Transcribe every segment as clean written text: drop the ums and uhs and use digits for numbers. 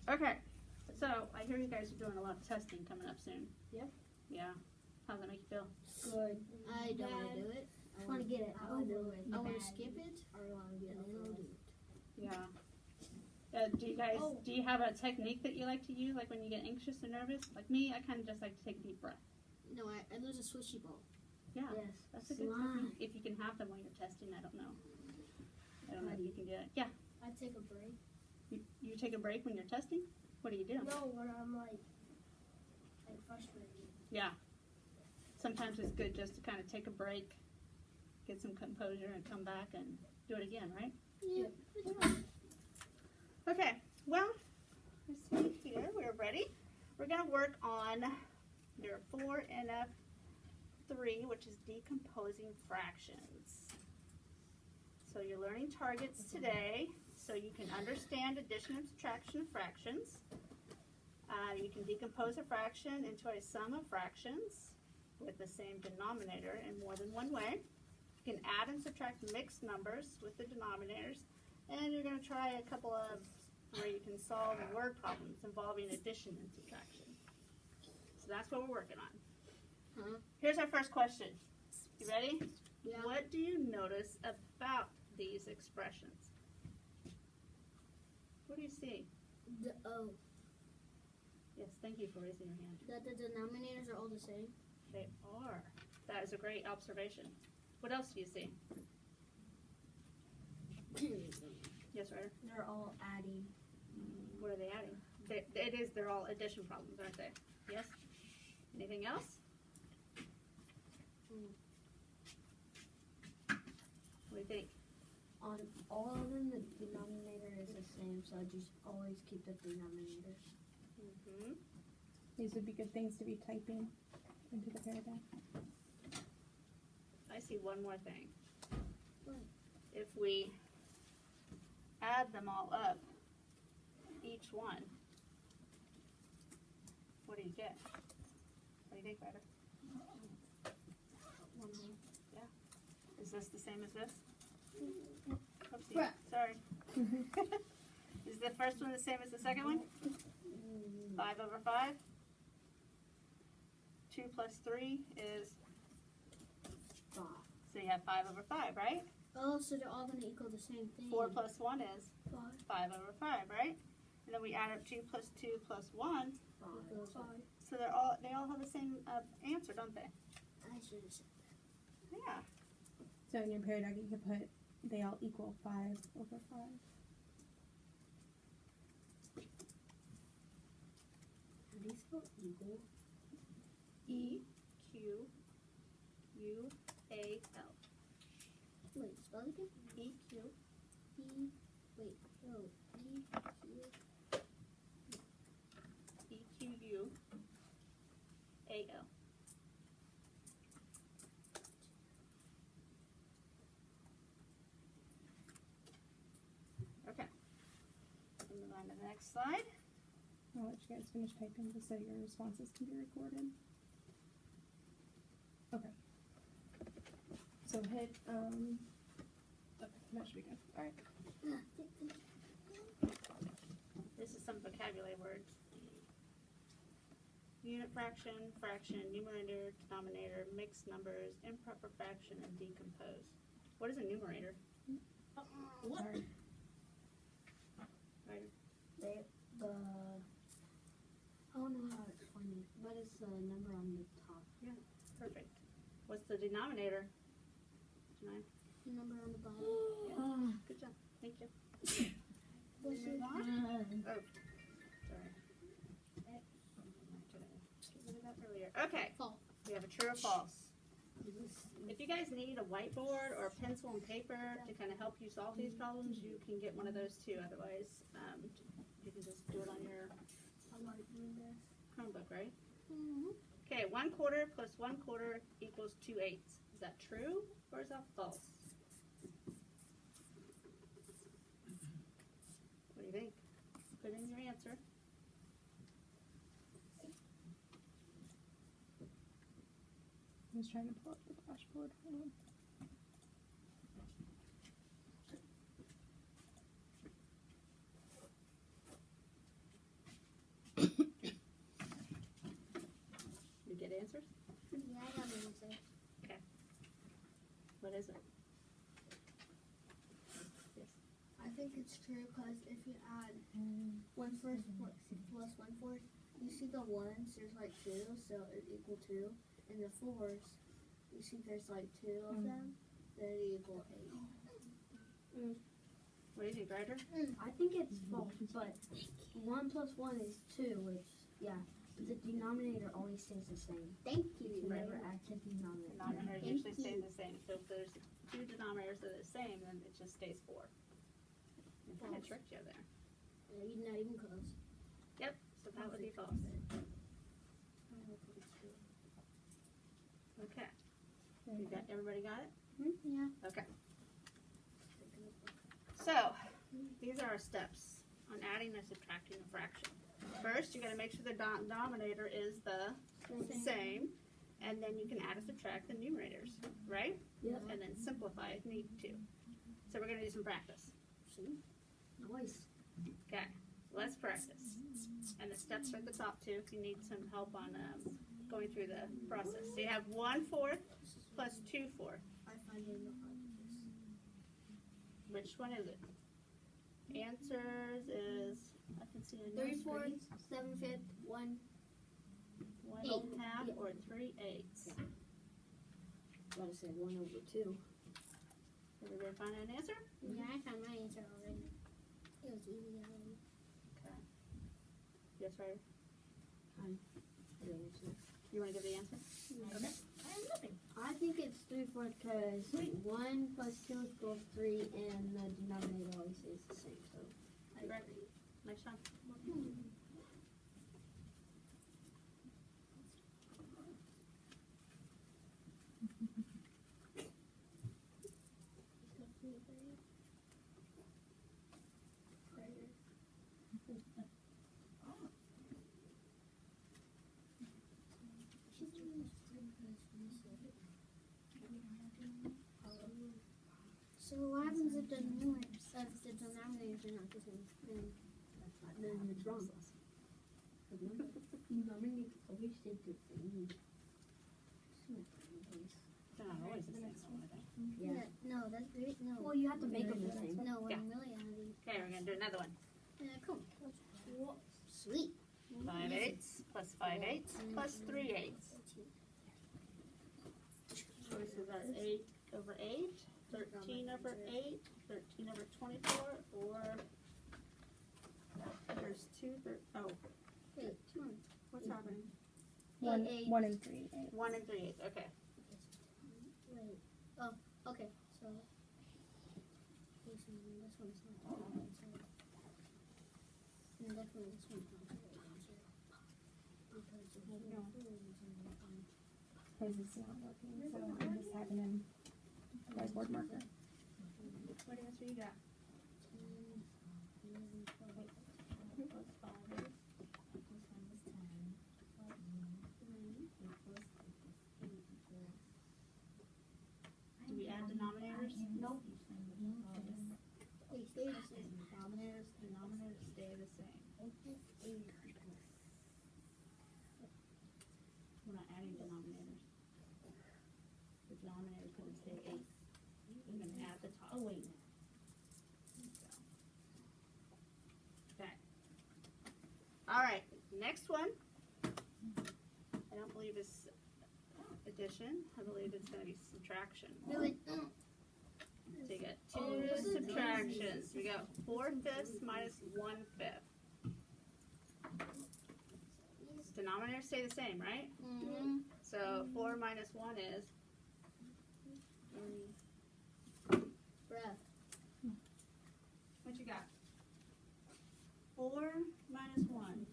Okay, so I hear you guys are doing a lot of testing coming up soon. Yep. Yeah. How's that make you feel? Good. I don't want to do it. I want to get it I want to over with. I want Bad. to skip it, I want to get and it then over I'll do with. it. Yeah. Do you guys, do you have a technique that you like to use, like when you get anxious or nervous? Like me, I kind of just like to take a deep breath. No, I lose a swishy ball. Yeah, Yes. that's a good technique. If you can have them while you're testing, I don't know. I don't know if you can do it. Yeah. I take a break. You take a break when you're testing? What do you do? No, when I'm like frustrated. Yeah. Sometimes it's good just to kind of take a break, get some composure, and come back and do it again, right? Yeah. Okay, well, let's see here. We're ready. We're going to work on your 4NF3, which is decomposing fractions. So you're learning targets today, so you can understand addition and subtraction of fractions. You can decompose a fraction into a sum of fractions with the same denominator in more than one way. You can add and subtract mixed numbers with the denominators, and you're going to try a couple of where you can solve word problems involving addition and subtraction. So that's what we're working on. Here's our first question. You ready? Yeah. What do you notice about these expressions? What do you see? The O. Yes, thank you for raising your hand. That the denominators are all the same. They are. That is a great observation. What else do you see? Yes, Ryder? They're all adding. What are they adding? They're all addition problems, aren't they? Yes? Anything else? What do you think? On all of them, the denominator is the same, so I just always keep the denominator. Mm-hmm. These would be good things to be typing into the paragraph. I see one more thing. What? If we add them all up, each one, what do you get? What do you think, Ryder? Is this the same as this? Oopsie, Right. sorry. Is the first one the same as the second one? 5 over 5. 2 plus 3 is, 5. so you have 5 over 5, right? Oh, so they're all going to equal the same thing. 4 plus 1 is 5. 5 over 5, right? And then we add up 2 plus 2 plus 1, Equals 5. so they all have the same answer, don't they? I should have said Yeah. So in your paragraph, you could put they all equal 5 over 5. Are these spelled equal? E Q U A L. that. Wait, spell it again? E Q. Wait, no. E Q U A L. Okay. Move on to the next slide. I'll let you guys finish typing just so your responses can be recorded. Okay. So hit, okay, that should be good. Alright. This is some vocabulary words. Unit fraction, fraction, numerator, denominator, mixed numbers, improper fraction, and decompose. What is a numerator? What? Sorry. Right. I don't know how to explain it, but it's the number on the top. Perfect. What's the denominator? Janine? The number on the bottom. Good job. Thank you. What's Move it? on. Oh, sorry. Get rid of that earlier. Okay. False. We have a true or false. If you guys need a whiteboard or a pencil and paper to kind of help you solve these problems, you can get one of those too. Otherwise, you can just do it on your Chromebook, right? Mm-hmm. Okay, 1/4 plus 1/4 equals 2/8. Is that true or is that false? What do you think? Put in your answer. I was trying to pull up the dashboard. Hold on. What is it? I think it's true because if you add 1/4 plus 1/4, you see the ones, there's like 2, so it equal 2. And the 4s, you see there's like 2 of them, then it equal 8. What do you think, Ryder? I think it's false, but 1 plus 1 is 2, which, yeah. But the denominator always stays the same. Thank you. You never add to denominator. Denominator usually stays the same. So if there's 2 denominators that are the same, then it just stays 4. I kind of tricked you there. You're not even close. So that would be false. Okay. Everybody got it? Yeah. Okay. So, these are our steps on adding or subtracting a fraction. First, you got to make sure the denominator is the same, and then you can add or subtract the numerators, right? Yep. And then simplify if need to. So we're going to do some practice. Nice. Okay, let's practice. And the steps are at the top too if you need some help on going through the process. So you have 1/4 plus 2/4. I find it Which one is it? Answers is, I can see a 3/4, 7/5, 1. 1/2 or 3/8. Gotta say 1/2. Everybody find an answer? Yeah, I found my answer already. It was easy already. Yes, right. The answer. You want to give the answer? Okay. I think it's 3/4 because 1 plus 2 equals 3, and the denominator always stays the same. So I agree. Nice job. So what happens if the numerators, if the denominators are not the same? Then it's wrong. Remember, denominator always stays the same. They're not always the same, are they? Yeah. No, that's great. No. Well, you have to make them the same. No, when Yeah. I'm really adding. Okay, we're going to do another one. Cool. Sweet. 5/8 plus 5/8 plus 3/8. Choices are 8/8, 13/8, 13/24, or there's 2, oh, Wait, what's happening? 1 8. 1 and 3. 1 and 3/8, okay. Wait. Oh, okay. So this one's not the right answer. And definitely this one's not the right answer. Because the whole thing is in the bottom. His is not working, so I'm just having him whiteboard marker. What answer you got? 10, 11, 12. Plus 5/8. Do we add denominators? Nope. They stay the same. Denominators stay the same. We're not adding denominators. The denominator is going to stay 8. We're going to add the top. Oh, wait. Okay. All right, next one. I don't believe it's addition. I believe it's going to be subtraction. Do it. So you got Oh, two this is subtractions. We got 4/5 minus 1/5. Denominators stay the same, right? Mm-hmm. So 4 minus 1 is Breath. what you got? 4 minus 1.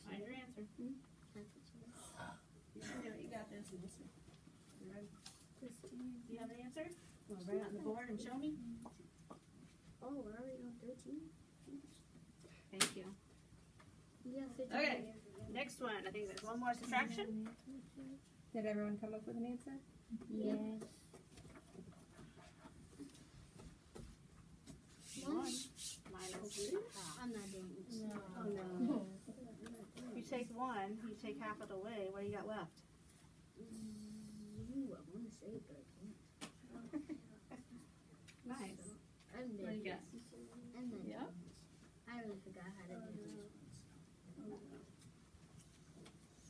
Find your answer. You can do it. You got this. You ready? Do you have the answer? Well, write it on the board and show me. Oh, we're already on 13. Thank you. Yeah, 15. Okay. Next one. I think there's one more subtraction. Did everyone come up with an answer? Yes. 1 minus I'm not doing this. Oh, no. You take 1, you take half of it away, what do you got left? Ooh, I want to say it, but I can't. Nice. And What do you then, got? and then Yep. I really forgot how to do these ones.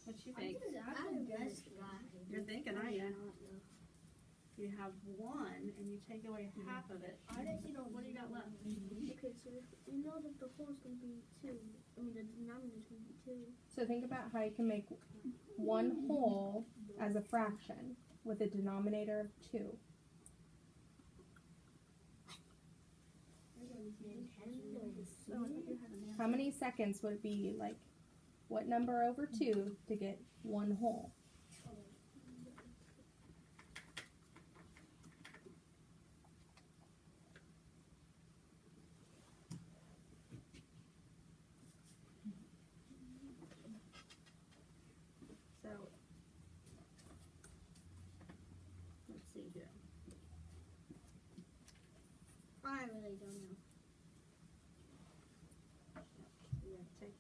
What you think? I just forgot. You're thinking, aren't you? You have 1 and you take away half of it. What do you got left? Okay, so you know that the whole is going to be 2. I mean, the denominator is going to be 2. So think about how you can make 1 whole as a fraction with a denominator of 2. How many seconds would it be, like, what number over 2 to get 1 whole? So, let's see here. I really don't know. You have to take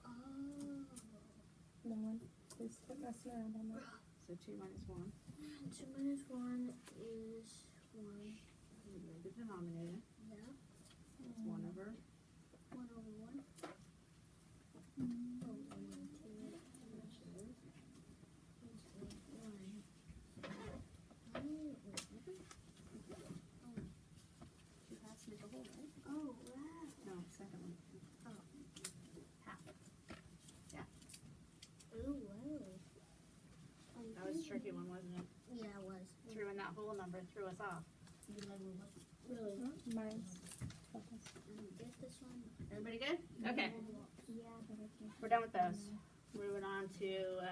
Oh. No one? Please quit messing around on that. so 2 minus 1. 2 minus 1 is 1. You know the denominator. Yeah. It's 1 over 1 over 1. Oh, 1 over 2. Two halves make a whole, right? Oh, wow. No, second one. Oh. Half. Ooh, wow. That was a tricky one, wasn't it? Yeah, it was. Threw in that whole number, threw us off. Really? Mine's focus. I don't get this one. Everybody good? Okay, Yeah, but I can't. we're done with those. Moving on to,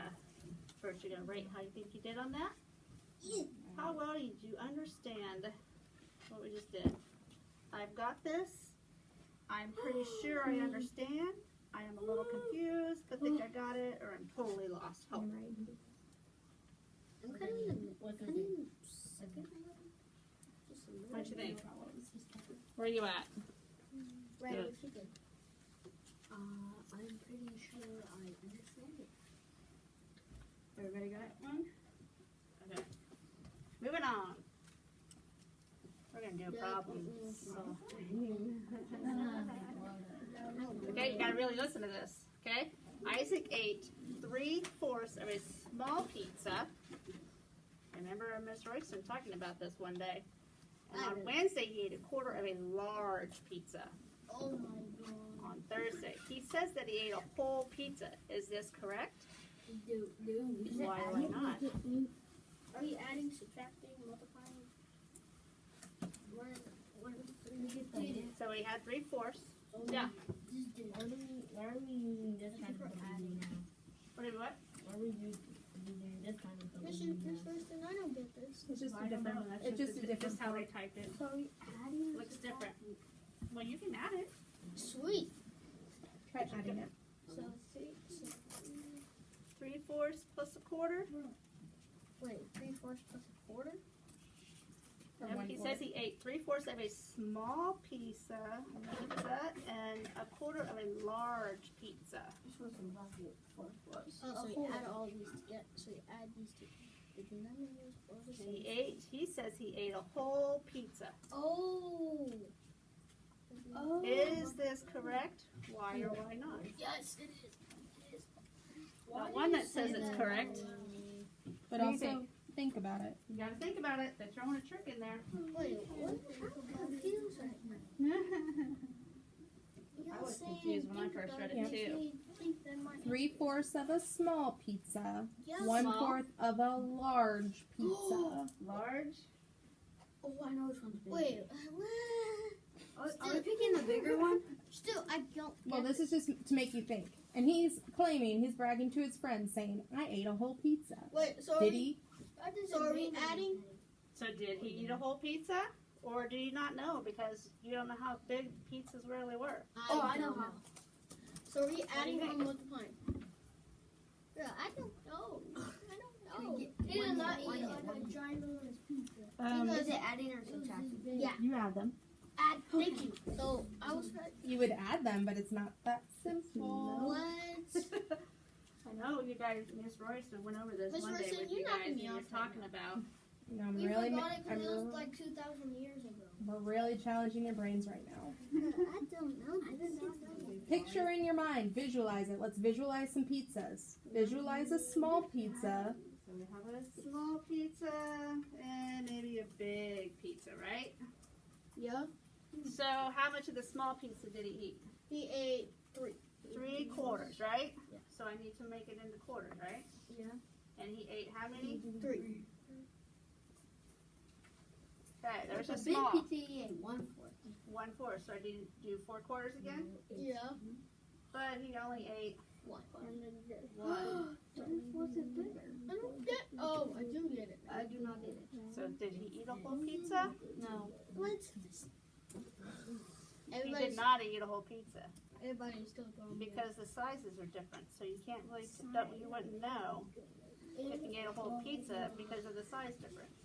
first you're gonna rate how you think you did on that. How well did you understand what we just did? I've got this. I'm pretty sure I understand. I am a little confused, but think I got it, or I'm totally lost hope. I'm kind of in the second one. Just a little. What you think? Where are you at? Right, Good. what you think? I'm pretty sure I understand it. Everybody got one? Okay. Moving on. We're gonna do problems. Okay, you gotta really listen to this, okay? Isaac ate 3/4 of a small pizza. I remember Miss Royston talking about this one day. And on Wednesday, he ate 1/4 of a large pizza. Oh my god. On Thursday, he says that he ate a whole pizza. Is this correct? Dude. Why not? Are you adding, subtracting, multiplying? What So he had 3/4. Yeah. Just do it. Why are we using this kind of adding now? What did what? Why are we using this kind of Miss Royston, I don't get this. It's just I a don't know. different. That's It's just a different. just how they typed it. So are we adding? or Looks subtracting? different. Well, you can add it. Sweet. Try adding it. So 3/4 plus 1/4. wait, 3/4 plus 1/4? Or Yep, 1/4. he says he ate 3/4 of a small pizza and 1/4 of a large pizza. Oh, so you add all these together. So you add these two. The denominators or the And he says he ate a whole pizza. Oh. Oh. Is this correct? Why or why not? Yes, it is. Got one that says it's correct. But What do you also think about it. You gotta think about it. They're throwing a trick in there. Wait, what? I'm confused right now. I was confused when I first read it too. 3/4 of a small pizza. Yes. 1/4 of a large pizza. Large. Oh, I know which one's big. Wait, Are we picking the bigger one? Still, I don't get Well, this is just to make you think. And he's claiming, he's bragging to his friends, saying, "I ate a whole pizza." Wait, so Did he? are we adding? So did he eat a whole pizza? Or do you not know because you don't know how big pizzas really were? Oh, I know how. So are we do you adding or think? multiplying? Yeah, I don't know. I don't know. He He did did not not eat eat a like a ginormous pizza. Is it adding or subtracting? Yeah. You have them. Add. Thank you. So I was right. You would add them, but it's not that simple. What? I know you guys, Miss Royston went over this Miss one day Royston, with you're you knocking guys, and me you're off right talking about. No, I'm We really, forgot it because it was I'm, like 2,000 years ago. we're really challenging your brains right now. I don't know. I did not know. Picture in your mind, visualize it. Let's visualize some pizzas. Visualize a small pizza. So we have a small pizza and maybe a big pizza, right? Yeah. So how much of the small pizza did he eat? He ate 3 quarters, right? Yeah. So I need to make it into quarters, right? Yeah. And he ate how many? 3. Okay, there's a big small. pizza he ate 1/4. 1/4. So I did do 4 quarters again? Yeah. But he only ate 1. 1. 3/4 is bigger. I don't get. Oh, I do get it. I do not get it. So did he eat a whole pizza? No. What? He did not eat a whole pizza Everybody's still going because the sizes are different. So you can't really, you wouldn't know if he ate a whole pizza because of the size difference.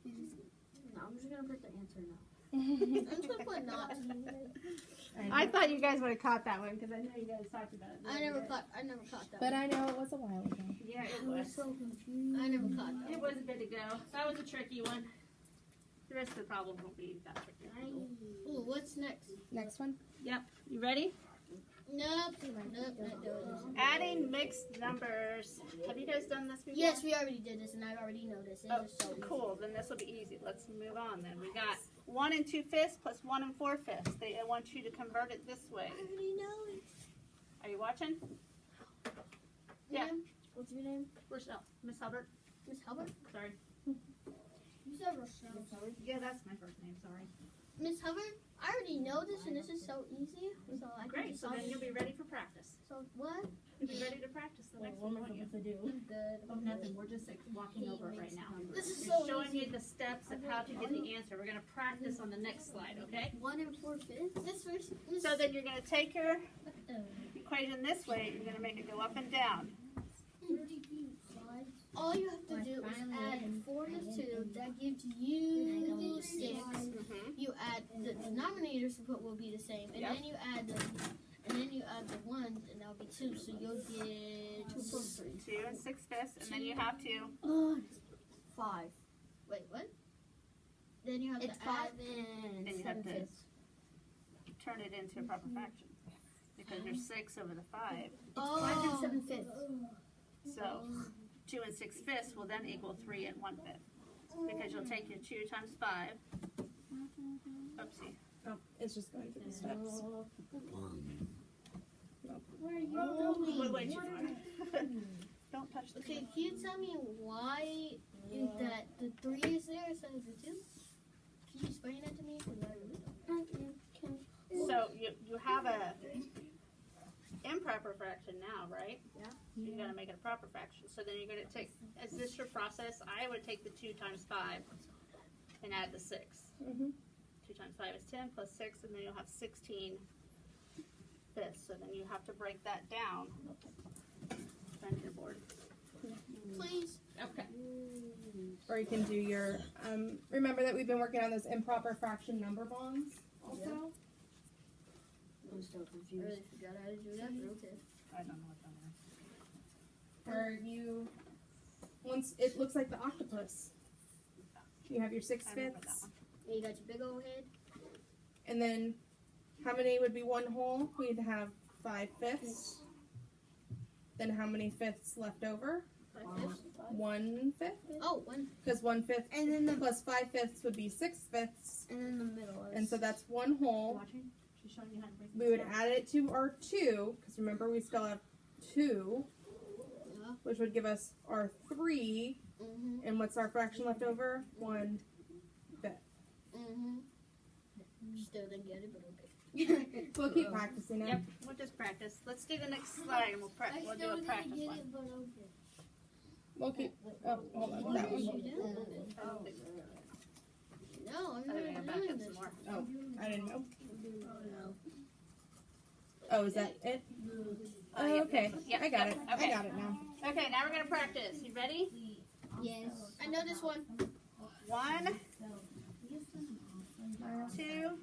No, I'm just gonna put the answer now. I'm just gonna put not. I thought you guys would have caught that one because I know you guys talked about it. I never caught that. But I know it was a while ago. Yeah, it was. so confused. I never caught that. It was a bit ago. That was a tricky one. The rest of the problem won't be that tricky. Ooh, what's next? Next one. Yep. You ready? Nope. Nope. Adding mixed numbers. Have you guys done this before? Yes, we already did this, and I already know this. Oh, This is so easy. cool. Then this will be easy. Let's move on then. We got 1 2/5 plus 1 4/5. I want you to convert it this way. I already know it. Are you watching? Yeah. Ma'am, what's your name? Rochelle. Miss Hubbard. Miss Hubbard? Sorry. You said Rochelle. Yeah, that's my first name. Sorry. Miss Hubbard, I already know this, and this is so easy. So I Great. Can So then you'll be ready for practice. So what? You'll be ready to practice the next one, won't you? Good. Oh, nothing. We're just like walking over it right now. This is We're so showing easy. you the steps of how to get the answer. We're going to practice on the next slide, okay? 1 4/5. This first. Miss So then you're going to take your equation this way. You're going to make it go up and down. all you have to do is add 4 to 2. That gives you 6. Mm-hmm. You add the denominators will be the same, and Yep. then you add the ones, and that'll be 2. So you'll get 2 plus 3. 2 6/5, and then you have to 5. Wait, what? Then you have It's to add. 5 and And you have to 7/5. turn it into a proper fraction because there's 6 over the 5. Oh. 5 and 7/5. So 2 6/5 will then equal 3 1/5 because you'll take your 2 times 5. Oopsie. Oh, it's just going through the steps. Where are you Oh, going? wait, don't touch the Okay, key. can you tell me why that the 3 is there instead of the 2? Can you explain that to me? 'Cause I really don't. So you have a improper fraction now, right? Yeah. You're gonna make it a proper fraction. So then you're gonna take, is this your process? I would take the 2 times 5 and add the 6. Mhm. 2 times 5 is 10 plus 6, and then you'll have 16 fifths. So then you have to break that down. Turn to your board. Please. Okay. Or you can do your, remember that we've been working on those improper fraction number bonds also? I'm still I confused. really forgot how to do that, but okay. I don't know what that is. Where you, once, it looks like the octopus. You have your 6/5, I remember that one. And you got your big old head. and then how many would be one whole? We'd have 5/5. Then how many fifths left over? 5/5. 1/5? Oh, 1. Because 1/5 And then the plus 5/5 would be 6/5, and then the middle is. and so that's one whole. Watching? She's showing you how to break We would add it to our 2, because remember we still have 2, Yeah. which would give us our 3, Mm-hmm. and what's our fraction left over? 1/5. Mm-hmm. Still didn't get it, but okay. We'll keep practicing it. Yep, we'll just practice. Let's do the next slide and we'll do a practice one. but okay. We'll keep. Oh, hold on. That one. No, I'm I think I not back doing up this. some more. Oh, I didn't know. No. Oh, is that it? Oh, yeah, okay. yeah, I got yeah, it. okay. I got it now. Okay, now we're gonna practice. You ready? Yes. I know this one. 1 2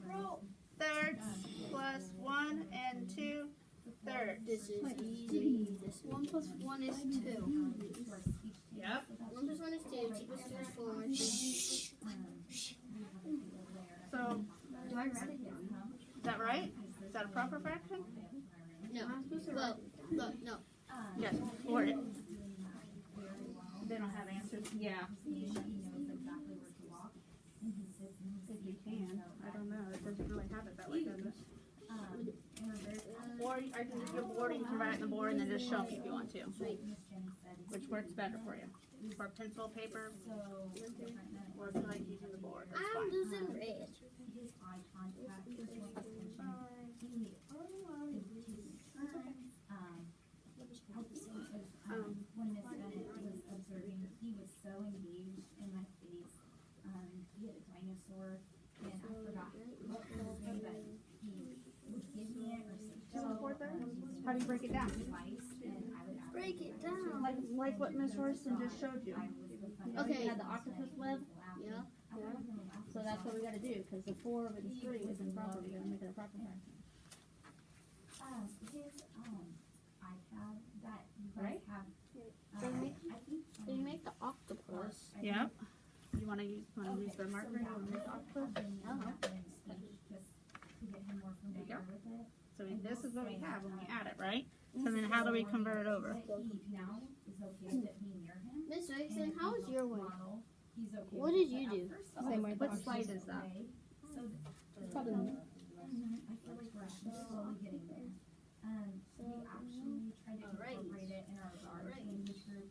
thirds plus 1 2 thirds. This is easy. 1 plus 1 is 2. Yep. 1 plus 1 is 2. 2 plus 2 is 4. So, Do I write it down? is that right? Is that a proper fraction? No. Am I supposed to Well, look, no. Yes, or it. They don't have answers. Yeah. If you can. I don't know. It doesn't really have it that way, does it? Or I can give you a board and you can write it on the board and then just show me if you want to. Which works better for you? For pencil, paper, or if you like using the board. That's I'm fine. losing red. When Miss Bennett was observing, he was so engaged in my face. He had a dinosaur, and I forgot what little thing, but he would give me it or say, How do you break it down? twice, and I would ask. Break it down. Like what Miss Horston just showed you. Okay. You had the octopus web, Yeah. so that's what we gotta do, because the 4 over the 3 is improper, we gotta make it a proper fraction. His, iPad that you guys Right. have, They make, I think. they make the octopus. Yep. You wanna use the marker? You wanna make the octopus? Just to get him more familiar with it. So this is what we have when we add it, right? So then how do we convert it over? That he now is okay that me near him. Miss Jackson, how was your way? Model, he's okay What with did it. you do? At first, Same way. What slide is that? So It's probably I feel like we're slowly getting there. We actually tried to Alright. incorporate it in our language group